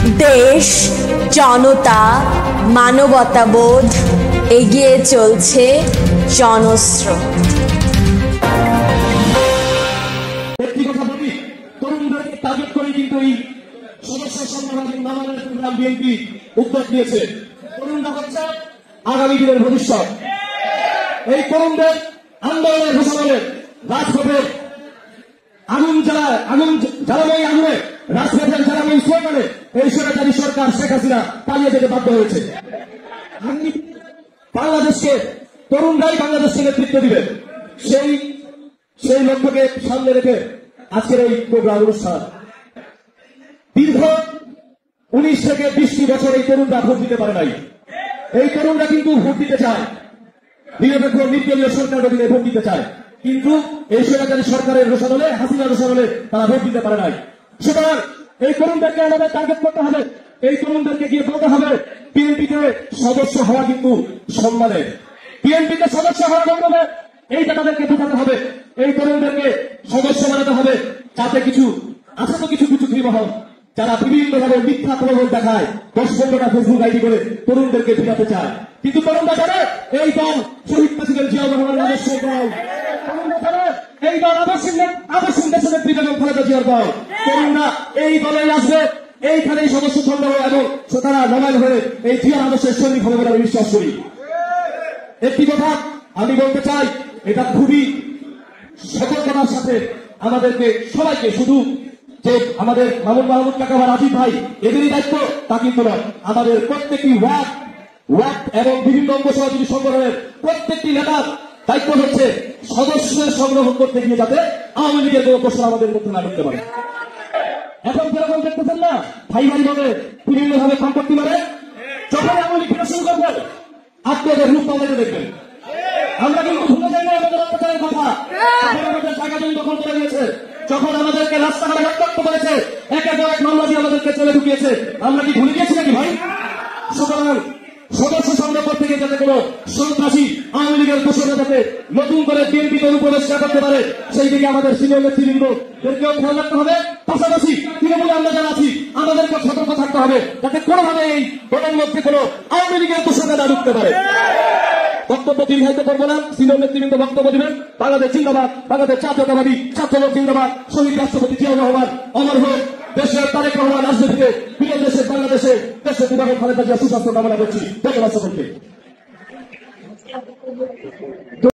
দেশ, জনতা, মানবতাবোধ, এগিয়ে চলছে জনস্রোত। একটি কথা বলি, তরুণদেরকে টার্গেট করে কিন্তু এই সদস্য সম্মেলন নামানোর প্রোগ্রাম বিএনপি উদ্যোগ নিয়েছে। তরুণরা হচ্ছে আগামী দিনের ভবিষ্যৎ। এই তরুণদের আন্দোলনের ঘোষণালে রাজপথের আগুন জ্বালাময়ী আগুনে রাজপথের জ্বালাময়ী স্লোগানে এই সরকারি সরকার শেখ হাসিনা পালিয়ে যেতে বাধ্য হয়েছে। বাংলাদেশকে তরুণরাই বাংলাদেশকে নেতৃত্ব দিবে, সেই লক্ষ্যকে সামনে রেখে আজকের এই প্রোগ্রাম অনুষ্ঠান। দীর্ঘ 19 থেকে 20টি বছর এই তরুণরা ভোট দিতে পারে নাই। এই তরুণরা কিন্তু ভোট দিতে চায়, নিরপেক্ষ নির্দলীয় সরকারের অধীনে ভোট দিতে চায়, কিন্তু এই সরকারি সরকারের রোষণ হলে, হাসিনা রোষণ হলে তারা ভোট দিতে পারে নাই। সুতরাং এই তরুণদেরকে আমাদের টার্গেট করতে হবে। এই তরুণদেরকে গিয়ে বলতে হবে বিএনপিতে সদস্য হওয়া কিন্তু সম্মানের, বিএনপিতে সদস্য হওয়া গৌরবে। এইটা তাদেরকে বোঝাতে হবে। এই তরুণদেরকে সদস্য বানাতে হবে, যাতে কিছু আছে তো কিছু মহল যারা বিভিন্নভাবে মিথ্যা প্রলোভন দেখায়, 10-15টা ফেসবুক আইডি করে তরুণদেরকে ফিরাতে চায়। কিন্তু তরুণরা জানে এই দল শহীদ প্রেসিডেন্ট জিয়া রহমানের আদর্শ দল। তরুণরা জানে এই দল আদর্শ দেশের বেগম খালেদা জিয়ার দল। তরুণরা এই দলেই আসবে, এইখানেই সদস্য সংগ্রহ এবং তারা নবায়ন হয়ে এই জিয়ার আদর্শের সৈনিক হবে বলে আমি বিশ্বাস করি। একটি কথা আমি বলতে চাই, এটা খুবই সতর্কতার সাথে আমাদেরকে সবাইকে, শুধু যে আমাদের মামুন মাহমুদ কাকা বা রাজীব ভাই এদেরই দায়িত্ব তা কিন্তু নয়, আমাদের প্রত্যেকটি ওয়ার্ড এবং বিভিন্ন অঙ্গ সহযোগী সংগঠনের প্রত্যেকটি নেতার দায়িত্ব হচ্ছে সদস্যের সংগ্রহ করতে গিয়ে যাতে আওয়ামী লীগের কোনো প্রশ্ন আমাদের মধ্যে না করতে পারে। এখন যেরকম দেখতেছেন না, ভাই ভাই ভাবে বিভিন্নভাবে সম্পত্তি মানে যখন আওয়ামী লীগ ফিরে শুরু করবে আপনাদের রূপ তাদেরকে দেখবেন। আমরা কিন্তু ভুলে যাই না আমাদের অত্যাচারের কথা। যখন আমাদের জায়গা জমি দখল করে নিয়েছে, যখন আমাদেরকে রাস্তাঘাটে রক্তাক্ত করেছে, একের পর এক মামলা দিয়ে আমাদেরকে চলে ঢুকিয়েছে, আমরা কি ভুলে গিয়েছি নাকি ভাই? সুতরাং সদস্য সংগ্রহ করতে গিয়ে যাতে কোনো সন্ত্রাসী আওয়ামী লীগের দোষরা যাতে নতুন করে বিএনপিতে অনুপ্রবেশ না করতে পারে, সেই দিকে আমাদের সিনিয়র নেতৃবৃন্দদেরকেও খেয়াল রাখতে হবে। পাশাপাশি তৃণমূলে আমরা যারা আছি আমাদেরকে সতর্ক থাকতে হবে যাতে কোনোভাবে এই দলের মধ্যে কোনো আওয়ামী লীগের দোষরা না ঢুকতে পারে। বক্তব্য দীর্ঘায়িত করবো না, সিনিয়র নেতৃবৃন্দ বক্তব্য দিবেন। বাংলাদেশ জিন্দাবাদ, বাংলাদেশ জাতীয়তাবাদী ছাত্রদল জিন্দাবাদ, শহীদ রাষ্ট্রপতি জিয়া রহমান অমর হোক, দেশের তারেক রহমান রাজনীতিতে প্রিয় দেশের বাংলাদেশে দেশের বেগম খালেদা জিয়া সুস্বাস্থ্য কামনা করছি। ধন্যবাদ সকলকে।